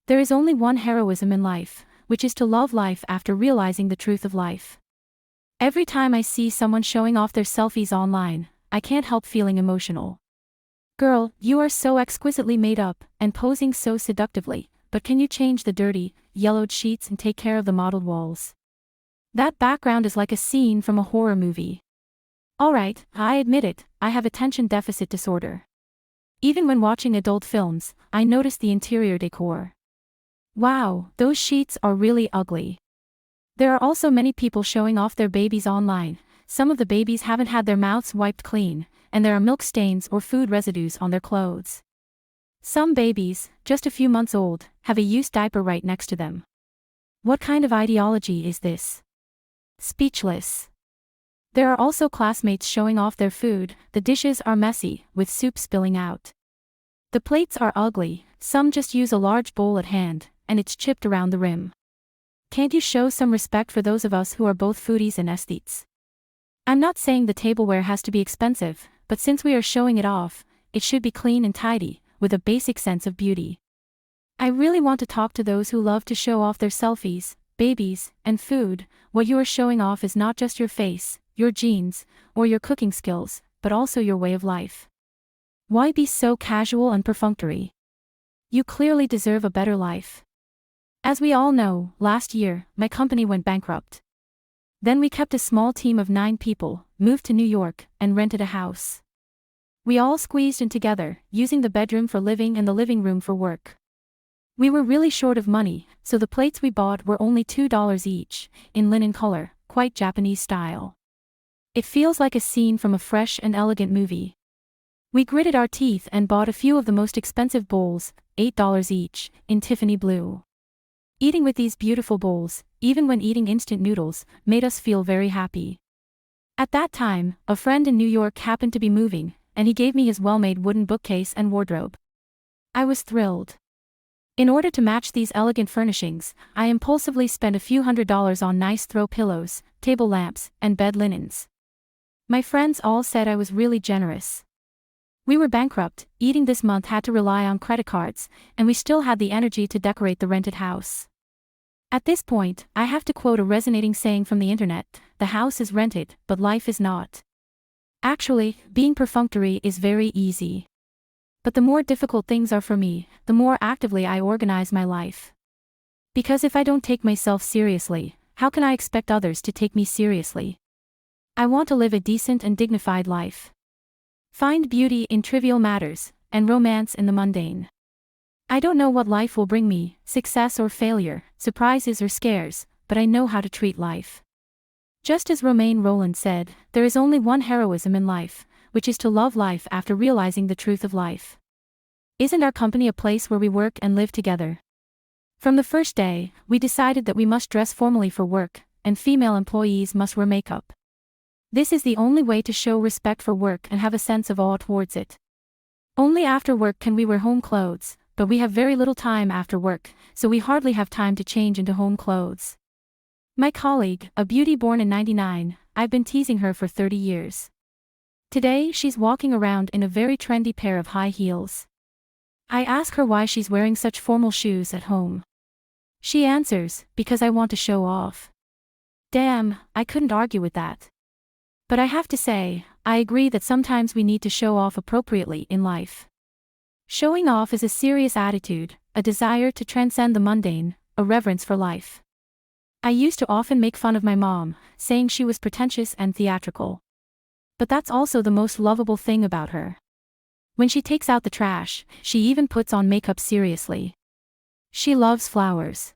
There is only one heroism in life, which is to love life after realizing the truth of life. Every time I see someone showing off their selfies online, I can't help feeling emotional. Girl, you are so exquisitely made up, and posing so seductively, but can you change the dirty, yellowed sheets and take care of the mottled walls? That background is like a scene from a horror movie. Alright, I admit it, I have attention deficit disorder. Even when watching adult films, I notice the interior decor. Wow, those sheets are really ugly. There are also many people showing off their babies online. Some of the babies haven't had their mouths wiped clean, and there are milk stains or food residues on their clothes. Some babies, just a few months old, have a used diaper right next to them. What kind of ideology is this? Speechless. There are also classmates showing off their food. The dishes are messy, with soup spilling out. The plates are ugly, some just use a large bowl at hand, and it's chipped around the rim. Can't you show some respect for those of us who are both foodies and aesthetes? I'm not saying the tableware has to be expensive, but since we are showing it off, it should be clean and tidy, with a basic sense of beauty. I really want to talk to those who love to show off their selfies, babies, and food. What you are showing off is not just your face, your genes, or your cooking skills, but also your way of life. Why be so casual and perfunctory? You clearly deserve a better life. As we all know, last year, my company went bankrupt. Then we kept a small team of 9 people, moved to New York, and rented a house. We all squeezed in together, using the bedroom for living and the living room for work. We were really short of money, so the plates we bought were only $2 each, in linen color, quite Japanese style. It feels like a scene from a fresh and elegant movie. We gritted our teeth and bought a few of the most expensive bowls, $8 each, in Tiffany blue. Eating with these beautiful bowls, even when eating instant noodles, made us feel very happy. At that time, a friend in New York happened to be moving, and he gave me his well-made wooden bookcase and wardrobe. I was thrilled. In order to match these elegant furnishings, I impulsively spent a few $100s on nice throw pillows, table lamps, and bed linens. My friends all said I was really generous. We were bankrupt, eating this month had to rely on credit cards, and we still had the energy to decorate the rented house. At this point, I have to quote a resonating saying from the internet: the house is rented, but life is not. Actually, being perfunctory is very easy. But the more difficult things are for me, the more actively I organize my life. Because if I don't take myself seriously, how can I expect others to take me seriously? I want to live a decent and dignified life. Find beauty in trivial matters, and romance in the mundane. I don't know what life will bring me, success or failure, surprises or scares, but I know how to treat life. Just as Romain Rolland said, there is only one heroism in life, which is to love life after realizing the truth of life. Isn't our company a place where we work and live together? From the first day, we decided that we must dress formally for work, and female employees must wear makeup. This is the only way to show respect for work and have a sense of awe towards it. Only after work can we wear home clothes, but we have very little time after work, so we hardly have time to change into home clothes. My colleague, a beauty born in '99, I've been teasing her for 30 years. Today she's walking around in a very trendy pair of high heels. I ask her why she's wearing such formal shoes at home. She answers, because I want to show off. Damn, I couldn't argue with that. But I have to say, I agree that sometimes we need to show off appropriately in life. Showing off is a serious attitude, a desire to transcend the mundane, a reverence for life. I used to often make fun of my mom, saying she was pretentious and theatrical. But that's also the most lovable thing about her. When she takes out the trash, she even puts on makeup seriously. She loves flowers.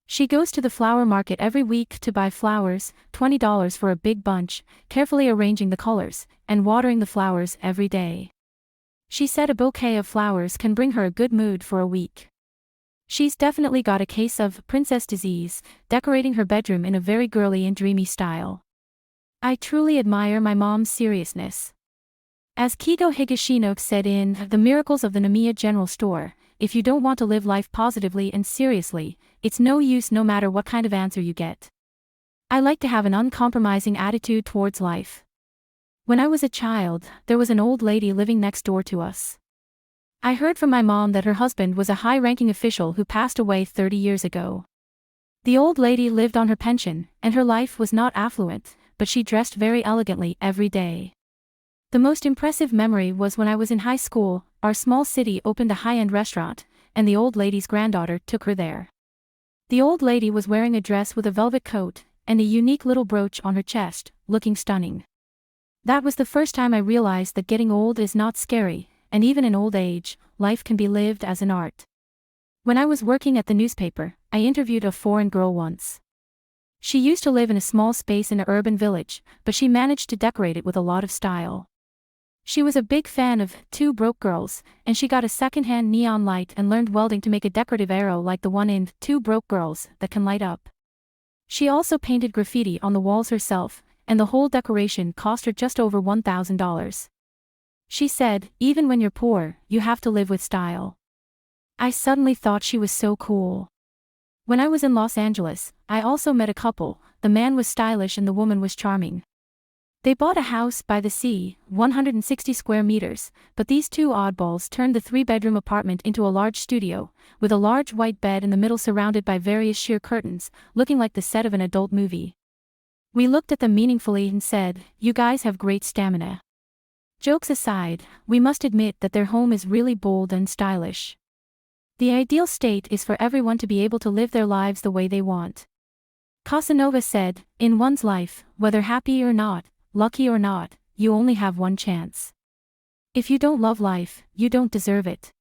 She goes to the flower market every week to buy flowers, $20 for a big bunch, carefully arranging the colors, and watering the flowers every day. She said a bouquet of flowers can bring her a good mood for a week. She's definitely got a case of princess disease, decorating her bedroom in a very girly and dreamy style. I truly admire my mom's seriousness. As Kigo Higashino said in The Miracles of the Namiya General Store, if you don't want to live life positively and seriously, it's no use no matter what kind of answer you get. I like to have an uncompromising attitude towards life. When I was a child, there was an old lady living next door to us. I heard from my mom that her husband was a high-ranking official who passed away 30 years ago. The old lady lived on her pension, and her life was not affluent, but she dressed very elegantly every day. The most impressive memory was when I was in high school. Our small city opened a high-end restaurant, and the old lady's granddaughter took her there. The old lady was wearing a dress with a velvet coat, and a unique little brooch on her chest, looking stunning. That was the first time I realized that getting old is not scary, and even in old age, life can be lived as an art. When I was working at the newspaper, I interviewed a foreign girl once. She used to live in a small space in an urban village, but she managed to decorate it with a lot of style. She was a big fan of Two Broke Girls, and she got a second-hand neon light and learned welding to make a decorative arrow like the one in Two Broke Girls that can light up. She also painted graffiti on the walls herself, and the whole decoration cost her just over $1,000. She said, "Even when you're poor, you have to live with style." I suddenly thought she was so cool. When I was in Los Angeles, I also met a couple. The man was stylish and the woman was charming. They bought a house by the sea, 160 square meters, but these two oddballs turned the 3-bedroom apartment into a large studio, with a large white bed in the middle surrounded by various sheer curtains, looking like the set of an adult movie. We looked at them meaningfully and said, "You guys have great stamina." Jokes aside, we must admit that their home is really bold and stylish. The ideal state is for everyone to be able to live their lives the way they want. Casanova said, "In one's life, whether happy or not, lucky or not, you only have one chance. If you don't love life, you don't deserve it."